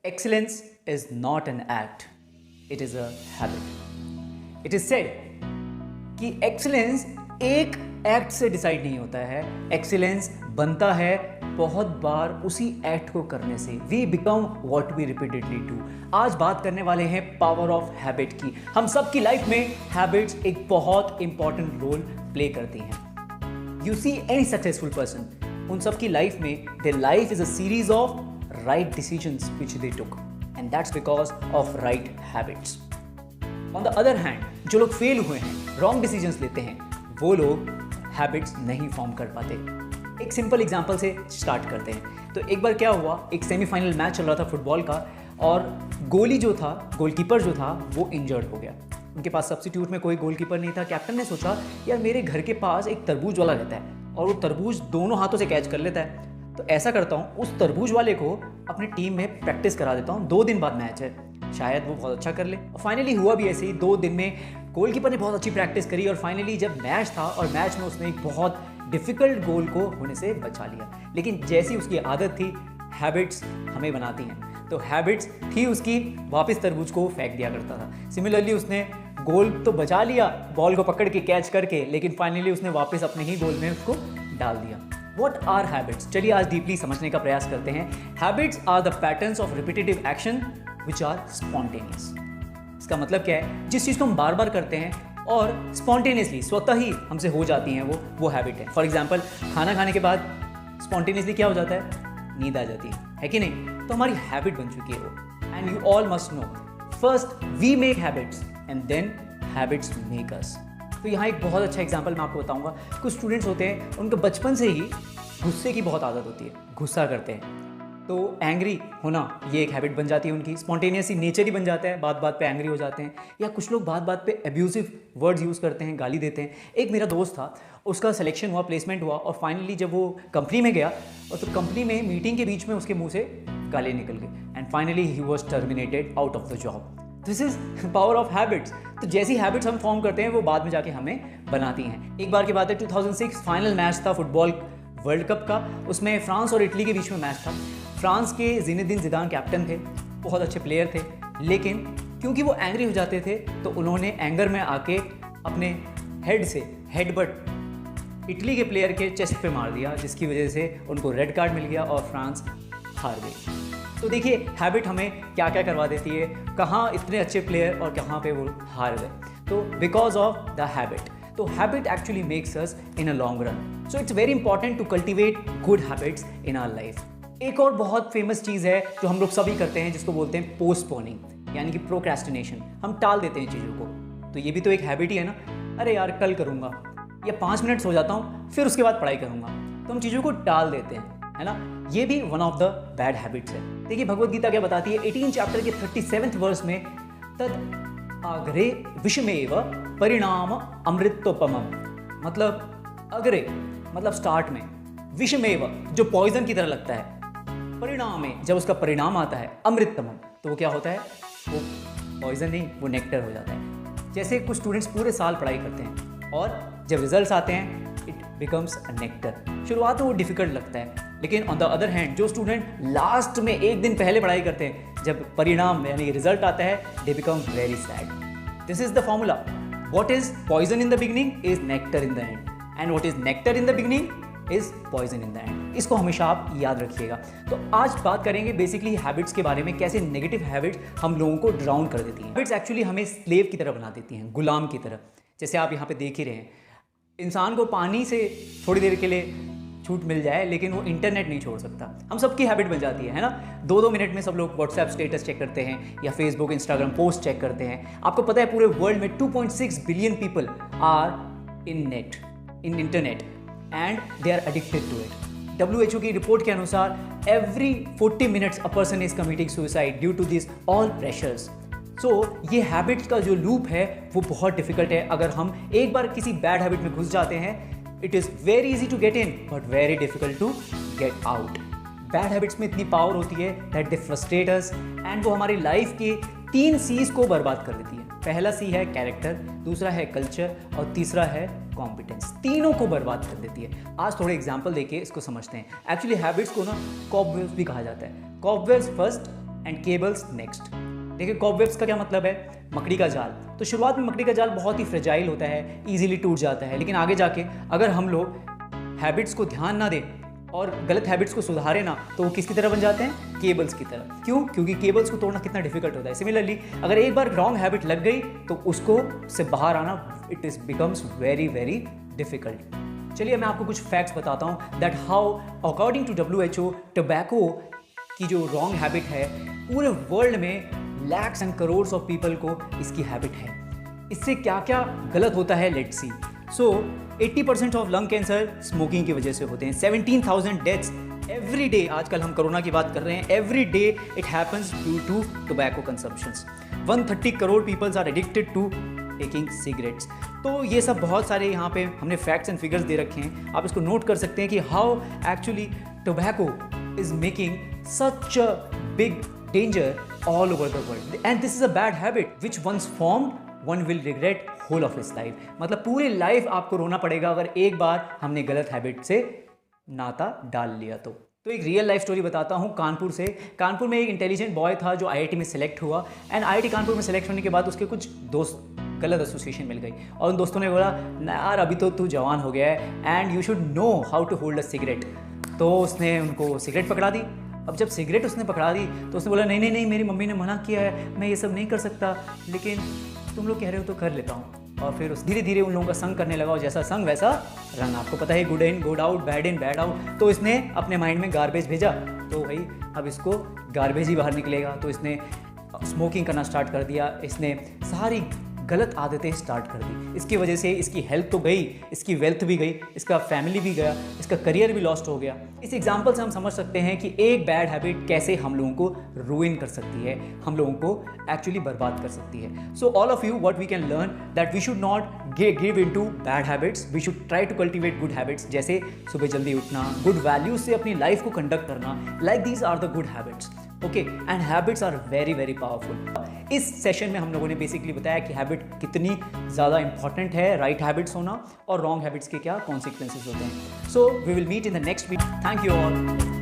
Excellence is not an act, it is a habit. It is said कि excellence एक act से decide नहीं होता है, एक्सीलेंस बनता है बहुत बार उसी एक्ट को करने से। We become what we repeatedly do. आज बात करने वाले हैं पावर ऑफ हैबिट की। हम सब की लाइफ में हैबिट्स एक बहुत इंपॉर्टेंट रोल प्ले करती हैं। You see any successful person, उन सब की लाइफ में their life is a series of right decisions which they took, and that's because of right habits. On the other hand, जो लोग फेल हुए हैं, रॉन्ग डिसीजंस लेते हैं, वो लोग हैबिट्स नहीं फॉर्म कर पाते। एक सिंपल एग्जांपल से स्टार्ट करते हैं। तो एक बार क्या हुआ, एक सेमीफाइनल मैच चल रहा था फुटबॉल का, और गोलकीपर जो था वो इंजर्ड हो गया। उनके पास सब्स्टिट्यूट में कोई गोलकीपर नहीं था। कैप्टन ने सोचा यार मेरे घर के पास एक तरबूज वाला रहता है और वो तरबूज दोनों हाथों से कैच कर लेता है, तो ऐसा करता हूँ उस तरबूज वाले को अपनी टीम में प्रैक्टिस करा देता हूँ। 2 दिन बाद मैच है, शायद वो बहुत अच्छा कर ले। और फाइनली हुआ भी ऐसे ही। 2 दिन में गोलकीपर ने बहुत अच्छी प्रैक्टिस करी और फाइनली जब मैच था और मैच में उसने एक बहुत डिफिकल्ट गोल को होने से बचा लिया। लेकिन जैसी उसकी आदत थी, हैबिट्स हमें बनाती हैं, तो हैबिट्स थी उसकी वापस तरबूज को फेंक दिया करता था। सिमिलरली उसने गोल तो बचा लिया बॉल को पकड़ के कैच करके, लेकिन फाइनली उसने वापस अपने ही गोल में उसको डाल दिया। What are habits? चलिए आज डीपली समझने का प्रयास करते हैं। Habits are the patterns of repetitive action which are spontaneous. इसका मतलब क्या है? जिस चीज़ को हम बार बार करते हैं और spontaneously स्वतः ही हमसे हो जाती हैं, वो हैबिट है। फॉर एग्जाम्पल, खाना खाने के बाद spontaneously क्या हो जाता है? नींद आ जाती है कि नहीं? तो हमारी हैबिट बन चुकी है वो। And you all must know, first we make habits and then habits make us. तो यहाँ एक बहुत अच्छा एग्जाम्पल मैं आपको बताऊंगा। कुछ स्टूडेंट्स होते हैं, उनको बचपन से ही गुस्से की बहुत आदत होती है, गुस्सा करते हैं, तो एंग्री होना ये एक हैबिट बन जाती है उनकी। स्पॉन्टेनियसली नेचर ही बन जाता है, बात बात पे एंग्री हो जाते हैं। या कुछ लोग बात बात पे एब्यूजिव वर्ड्स यूज़ करते हैं, गाली देते हैं। एक मेरा दोस्त था, उसका सिलेक्शन हुआ, प्लेसमेंट हुआ, और फाइनली जब वो कंपनी में गया और तो कंपनी में मीटिंग के बीच में उसके मुँह से गाली निकल गई and finally he was terminated out of the job. This is power of habits. तो जैसी हैबिट्स हम फॉर्म करते हैं वो बाद में जाके हमें बनाती हैं। एक बार की बात है, 2006 फाइनल मैच था फुटबॉल वर्ल्ड कप का। उसमें फ्रांस और इटली के बीच में मैच था। फ्रांस के ज़िनेदिन ज़िदान कैप्टन थे, बहुत अच्छे प्लेयर थे, लेकिन क्योंकि वो एंग्री हो जाते थे तो उन्होंने एंगर में आके अपने हेड से हेडबट इटली के प्लेयर के चेस्ट पे मार दिया, जिसकी वजह से उनको रेड कार्ड मिल गया और फ्रांस हार गई। तो देखिए हैबिट हमें क्या क्या करवा देती है, कहाँ इतने अच्छे प्लेयर और कहाँ पे वो हार गए, तो बिकॉज ऑफ द हैबिट। तो habit actually makes us in a long run. So it's very important to cultivate good habits in our life. एक और बहुत फेमस चीज़ है जो हम लोग सभी करते हैं, जिसको बोलते हैं पोस्टपोनिंग, यानी कि प्रोक्रेस्टिनेशन। हम टाल देते हैं चीज़ों को, तो ये भी तो एक हैबिट ही है ना। अरे यार कल करूँगा, या 5 मिनट सो जाता हूँ फिर उसके बाद पढ़ाई करूँगा, तो हम चीज़ों को टाल देते हैं, है ना। ये भी one of the bad habits है। देखिए भगवद गीता क्या बताती है, 18 चैप्टर के 37वें वर्स में, तद अग्रे विषमेव परिणाम अमृतोपमम। मतलब अग्रे मतलब स्टार्ट में, विषमेव जो पॉइजन की तरह लगता है, परिणाम में जब उसका परिणाम आता है, अमृततमम, तो वो क्या होता है? वो पॉइजन नहीं, वो नेक्टर हो जाता है। जैसे कुछ स्टूडेंट्स पूरे साल पढ़ाई करते हैं और जब रिजल्ट्स आते हैं इट बिकम्स अ नेक्टर। शुरुआत में वो डिफिकल्ट लगता है, लेकिन ऑन द अदर हैंड जो स्टूडेंट लास्ट में एक दिन पहले पढ़ाई करते हैं, जब परिणाम यानी रिजल्ट आता है, they become very sad. This is the formula. What is poison in the beginning is nectar in the end, and what is nectar in the beginning is poison in the end. इसको हमेशा आप याद रखिएगा। तो आज बात करेंगे basically habits के बारे में, कैसे नेगेटिव हैबिट्स हम लोगों को ड्राउन कर देती हैं। हैबिट्स एक्चुअली हमें स्लेव की तरह बना देती हैं, गुलाम की तरह। जैसे आप यहाँ पे देख ही रहे हैं, इंसान को पानी से थोड़ी देर के लिए छूट मिल जाए, लेकिन वो इंटरनेट नहीं छोड़ सकता। हम सबकी हैबिट बन जाती है ना। 2-2 मिनट में सब लोग व्हाट्सएप स्टेटस चेक करते हैं या फेसबुक इंस्टाग्राम पोस्ट चेक करते हैं। आपको पता है पूरे वर्ल्ड में 2.6 billion people are in internet and they are addicted to it. WHO की रिपोर्ट के अनुसार every 40 minutes a person is committing suicide due to this all pressures. सो ये हैबिट्स का जो लूप है वो बहुत डिफिकल्ट है। अगर हम एक बार किसी बैड हैबिट में घुस जाते हैं, it is very easy to get in but very difficult to get out. Bad habits में इतनी पावर होती है that they frustrate us, and वो हमारी लाइफ के 3 C's को बर्बाद कर देती है। पहला C है कैरेक्टर, दूसरा है कल्चर और तीसरा है कॉम्पिटेंस। तीनों को बर्बाद कर देती है। आज थोड़े एग्जाम्पल देके इसको समझते हैं। एक्चुअली हैबिट्स को ना कॉबवेब्स भी कहा जाता है। Cobwebs first and cables next. देखिए कॉबवेब्स का क्या मतलब है, मकड़ी का जाल। तो शुरुआत में मकड़ी का जाल बहुत ही फ्रेजाइल होता है, इजीली टूट जाता है, लेकिन आगे जाके अगर हम लोग हैबिट्स को ध्यान ना दें और गलत हैबिट्स को सुधारे ना, तो वो किसकी तरह बन जाते हैं, केबल्स की तरह। क्यों? क्योंकि केबल्स को तोड़ना कितना डिफिकल्ट होता है। सिमिलरली अगर एक बार रॉन्ग हैबिट लग गई तो उसको से बाहर आना it is becomes very very difficult. चलिए मैं आपको कुछ फैक्ट्स बताता हूँ that how according to WHO tobacco की जो रॉन्ग हैबिट है पूरे वर्ल्ड में lakhs and crores of people को इसकी हैबिट है। इससे क्या क्या गलत होता है, let's see. So 80% of lung cancer smoking की वजह से होते हैं। 17,000 डेथ्स एवरी डे, आजकल हम कोरोना की बात कर रहे हैं, every day it happens due to tobacco consumptions. 130 crore peoples are addicted to taking cigarettes. तो ये सब बहुत सारे यहाँ पे हमने फैक्ट्स एंड फिगर्स दे रखे हैं, आप इसको नोट कर सकते हैं कि how actually tobacco is making such a big danger all over the world, and this is a bad habit which once formed one will regret whole of his life। मतलब पूरी लाइफ आपको रोना पड़ेगा अगर एक बार हमने गलत हैबिट से नाता डाल लिया तो एक रियल लाइफ स्टोरी बताता हूँ कानपुर से। कानपुर में एक इंटेलिजेंट बॉय था जो IIT में सिलेक्ट हुआ, एंड IIT कानपुर में सिलेक्ट होने के बाद उसके कुछ दोस्त गलत एसोसिएशन मिल गई और उन दोस्तों ने बोला ना यार अभी तो तू जवान हो गया है and you should know how to hold a cigarette. तो उसने उनको सिगरेट पकड़ा दी। अब जब सिगरेट उसने पकड़ा दी तो उसने बोला नहीं नहीं नहीं, मेरी मम्मी ने मना किया है, मैं ये सब नहीं कर सकता, लेकिन तुम लोग कह रहे हो तो कर लेता हूँ। और फिर उस धीरे धीरे उन लोगों का संग करने लगा और जैसा संग वैसा रंग। आपको पता है good in good out, bad in bad out. तो इसने अपने माइंड में गार्बेज भेजा, तो भाई अब इसको गार्बेज ही बाहर निकलेगा। तो इसने स्मोकिंग करना स्टार्ट कर दिया, इसने सारी गलत आदतें स्टार्ट कर दी। इसकी वजह से इसकी हेल्थ तो गई, इसकी वेल्थ भी गई, इसका फैमिली भी गया, इसका करियर भी लॉस्ट हो गया। इस एग्जाम्पल से हम समझ सकते हैं कि एक बैड हैबिट कैसे हम लोगों को रूइन कर सकती है, हम लोगों को एक्चुअली बर्बाद कर सकती है। So all of you what we can learn that we should not give into bad habits, we should try to cultivate good habits, जैसे सुबह जल्दी उठना, गुड वैल्यूज से अपनी लाइफ को कंडक्ट करना। Like these are the good habits, okay, and habits are very very powerful. इस session में हम लोगों ने बेसिकली बताया कि हैबिट कितनी ज़्यादा इंपॉर्टेंट है, राइट हैबिट्स होना, और रॉन्ग हैबिट्स के क्या कॉन्सिक्वेंसेज होते हैं। So we will meet in the next video. Thank you all.